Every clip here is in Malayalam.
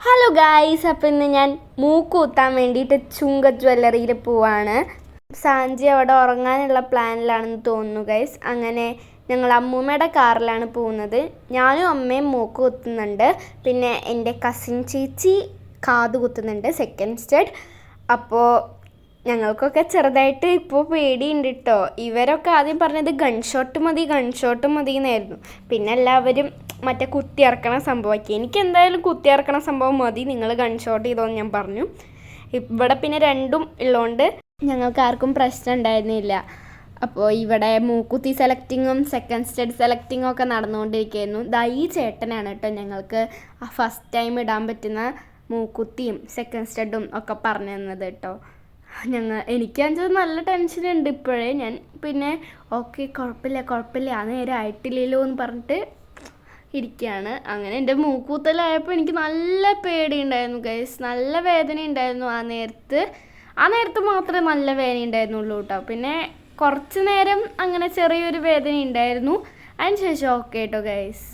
ഹലോ ഗായ്സ്, അപ്പോൾ ഇന്ന് ഞാൻ മൂക്ക് കുത്താൻ വേണ്ടിയിട്ട് ചുങ്ക ജ്വല്ലറിയിൽ പോവാണ്. സാഞ്ചി അവിടെ ഉറങ്ങാനുള്ള പ്ലാനിലാണെന്ന് തോന്നുന്നു ഗൈസ്. അങ്ങനെ ഞങ്ങൾ അമ്മൂമ്മയുടെ കാറിലാണ് പോകുന്നത്. ഞാനും അമ്മയും മൂക്ക് കുത്തുന്നുണ്ട്. പിന്നെ എൻ്റെ കസിൻ ചേച്ചി കാത് കുത്തുന്നുണ്ട്, സെക്കൻഡ് സ്റ്റഡ്. അപ്പോൾ ഞങ്ങൾക്കൊക്കെ ചെറുതായിട്ട് ഇപ്പോൾ പേടിയുണ്ട് കേട്ടോ. ഇവരൊക്കെ ആദ്യം പറഞ്ഞത് ഗൺഷോട്ട് മതി എന്നായിരുന്നു. പിന്നെ എല്ലാവരും മറ്റേ കുത്തിയിറക്കണ സംഭവമാക്കി. എനിക്ക് എന്തായാലും കുത്തിയിറക്കണ സംഭവം മതി, നിങ്ങൾ ഗൺഷോട്ട് ചെയ്തോന്ന് ഞാൻ പറഞ്ഞു. ഇവിടെ പിന്നെ രണ്ടും ഉള്ളതുകൊണ്ട് ഞങ്ങൾക്ക് ആർക്കും പ്രശ്നം ഉണ്ടായിരുന്നില്ല. അപ്പോൾ ഇവിടെ മൂക്കുത്തി സെലക്ടിങ്ങും സെക്കൻഡ് സ്റ്റഡ് സെലക്ടിങ്ങും ഒക്കെ നടന്നുകൊണ്ടിരിക്കുകയായിരുന്നു. ഈ ചേട്ടനാണ് കേട്ടോ ഞങ്ങൾക്ക് ഫസ്റ്റ് ടൈം ഇടാൻ പറ്റുന്ന മൂക്കുത്തിയും സെക്കൻഡ് സ്റ്റഡും ഒക്കെ പറഞ്ഞു തന്നത് കേട്ടോ. എനിക്കാണെന്ന് നല്ല ടെൻഷനുണ്ട് ഇപ്പോഴേ. ഞാൻ പിന്നെ ഓക്കെ കുഴപ്പമില്ല ആ നേരം ആയിട്ടില്ലല്ലോ എന്ന് പറഞ്ഞിട്ട് ഇരിക്കുകയാണ്. അങ്ങനെ എൻ്റെ മൂക്കൂത്തലായപ്പോൾ എനിക്ക് നല്ല പേടിയുണ്ടായിരുന്നു ഗൈസ്, നല്ല വേദന ഉണ്ടായിരുന്നു. ആ നേരത്ത് മാത്രമേ നല്ല വേദന ഉണ്ടായിരുന്നുള്ളൂ കേട്ടോ. പിന്നെ കുറച്ച് നേരം അങ്ങനെ ചെറിയൊരു വേദന ഉണ്ടായിരുന്നു. അതിന് ശേഷം ഓക്കെ കേട്ടോ ഗൈസ്.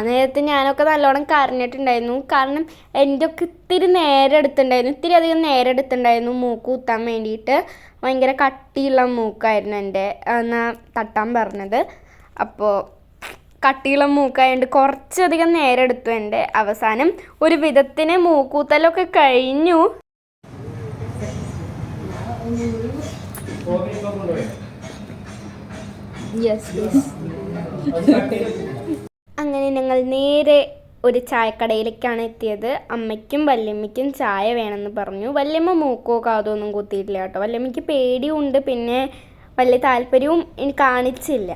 നേരത്തെ ഞാനൊക്കെ നല്ലോണം കരഞ്ഞിട്ടുണ്ടായിരുന്നു. കാരണം എൻ്റെ ഒക്കെ ഇത്തിരി അധികം നേരെ എടുത്തിട്ടുണ്ടായിരുന്നു മൂക്ക് കുത്താൻ വേണ്ടിയിട്ട്. ഭയങ്കര കട്ടിയുള്ള മൂക്കായിരുന്നു എൻ്റെ തട്ടാൻ പറഞ്ഞത്. അപ്പോൾ കട്ടിയുള്ള മൂക്കായതുകൊണ്ട് കുറച്ചധികം നേരെ എടുത്തു എൻ്റെ. അവസാനം ഒരു വിധത്തിന് മൂക്കൂത്തലൊക്കെ കഴിഞ്ഞു. അങ്ങനെ ഞങ്ങൾ നേരെ ഒരു ചായക്കടയിലേക്കാണ് എത്തിയത്. അമ്മയ്ക്കും വല്യമ്മയ്ക്കും ചായ വേണമെന്ന് പറഞ്ഞു. വല്യമ്മ മൂക്കോ കാതോ ഒന്നും കുത്തിയിട്ടില്ല കേട്ടോ. വല്യമ്മയ്ക്ക് പേടിയുണ്ട്, പിന്നെ വലിയ താല്പര്യവും എനിക്ക് കാണിച്ചില്ല.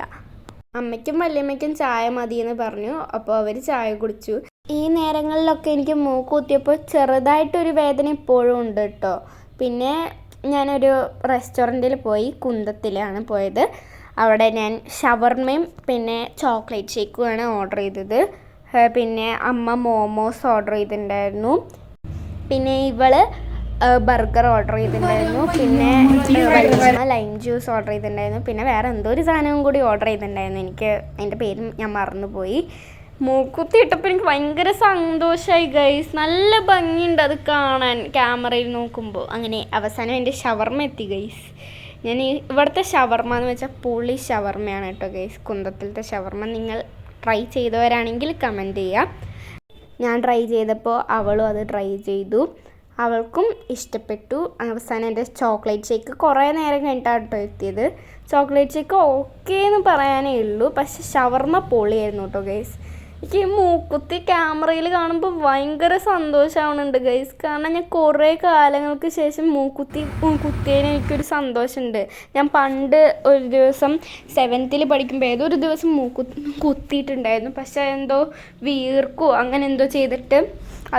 അമ്മയ്ക്കും വല്യമ്മയ്ക്കും ചായ മതിയെന്ന് പറഞ്ഞു. അപ്പോൾ അവർ ചായ കുടിച്ചു. ഈ നേരങ്ങളിലൊക്കെ എനിക്ക് മൂക്ക് കുത്തിയപ്പോൾ ചെറുതായിട്ടൊരു വേദന ഇപ്പോഴും ഉണ്ട് കേട്ടോ. പിന്നെ ഞാനൊരു റെസ്റ്റോറൻറ്റിൽ പോയി, കുന്തത്തിലാണ് പോയത്. അവിടെ ഞാൻ ഷവർമയും പിന്നെ ചോക്ലേറ്റ് ഷേക്കുമാണ് ഓർഡർ ചെയ്തത്. പിന്നെ അമ്മ മോമോസ് ഓർഡർ ചെയ്തിട്ടുണ്ടായിരുന്നു. പിന്നെ ഇവള് ബർഗർ ഓർഡർ ചെയ്തിട്ടുണ്ടായിരുന്നു. പിന്നെ ലൈം ജ്യൂസ് ഓർഡർ ചെയ്തിട്ടുണ്ടായിരുന്നു. പിന്നെ വേറെ എന്തോ ഒരു സാധനവും കൂടി ഓർഡർ ചെയ്തിട്ടുണ്ടായിരുന്നു. എനിക്ക് അതിൻ്റെ പേരും ഞാൻ മറന്നുപോയി. മൂക്കുത്തി ഇട്ടപ്പോൾ എനിക്ക് ഭയങ്കര സന്തോഷമായി ഗൈസ്. നല്ല ഭംഗിയുണ്ട് അത് കാണാൻ ക്യാമറയിൽ നോക്കുമ്പോൾ. അങ്ങനെ അവസാനം എൻ്റെ ഷവർമ എത്തി ഗൈസ്. ഞാൻ ഇവിടുത്തെ ഷവർമ എന്ന് വെച്ചാൽ പുളി ഷവർമയാണ് കേട്ടോ ഗൈസ്. കുന്തത്തിലത്തെ ഷവർമ നിങ്ങൾ ട്രൈ ചെയ്തവരാണെങ്കിൽ കമൻറ്റ് ചെയ്യുക. ഞാൻ ട്രൈ ചെയ്തപ്പോൾ അവളും അത് ട്രൈ ചെയ്തു, അവൾക്കും ഇഷ്ടപ്പെട്ടു. അവസാനം എൻ്റെ ചോക്ലേറ്റ് ഷേക്ക് കുറേ നേരം കഴിഞ്ഞിട്ടാണ് കേട്ടോ എത്തിയത്. ചോക്ലേറ്റ് ഷേക്ക് ഓക്കേ എന്ന് പറയാനേ ഉള്ളൂ, പക്ഷെ ഷവർമ പൊളിയായിരുന്നു കേട്ടോ ഗൈസ്. എനിക്ക് ഈ മൂക്കുത്തി ക്യാമറയിൽ കാണുമ്പോൾ ഭയങ്കര സന്തോഷമാവുന്നുണ്ട് ഗൈസ്. കാരണം ഞാൻ കുറേ കാലങ്ങൾക്ക് ശേഷം കുത്തിയതിന് എനിക്കൊരു സന്തോഷമുണ്ട്. ഞാൻ പണ്ട് ഒരു ദിവസം 7th പഠിക്കുമ്പോൾ ഏതൊരു ദിവസം കുത്തിയിട്ടുണ്ടായിരുന്നു. പക്ഷേ എന്തോ വീർക്കോ അങ്ങനെ എന്തോ ചെയ്തിട്ട്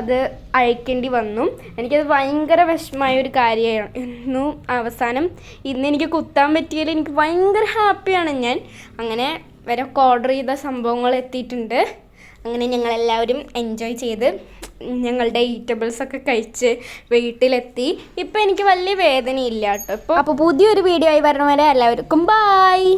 അത് അയക്കേണ്ടി വന്നു. എനിക്കത് ഭയങ്കര വിഷമമായ ഒരു കാര്യമായിരുന്നു. അവസാനം ഇന്ന് എനിക്ക് കുത്താൻ പറ്റിയതിൽ എനിക്ക് ഭയങ്കര ഹാപ്പിയാണ് ഞാൻ. അങ്ങനെ വരെ ഓർഡർ ചെയ്ത സംഭവങ്ങൾ എത്തിയിട്ടുണ്ട്. അങ്ങനെ ഞങ്ങളെല്ലാവരും എൻജോയ് ചെയ്ത് ഞങ്ങളുടെ ഈറ്റബിൾസൊക്കെ കഴിച്ച് വീട്ടിലെത്തി. ഇപ്പം എനിക്ക് വലിയ വേദനയില്ല കേട്ടോ ഇപ്പോൾ. അപ്പോൾ പുതിയൊരു വീഡിയോ ആയി വരണ വരെ എല്ലാവർക്കും ബായ്.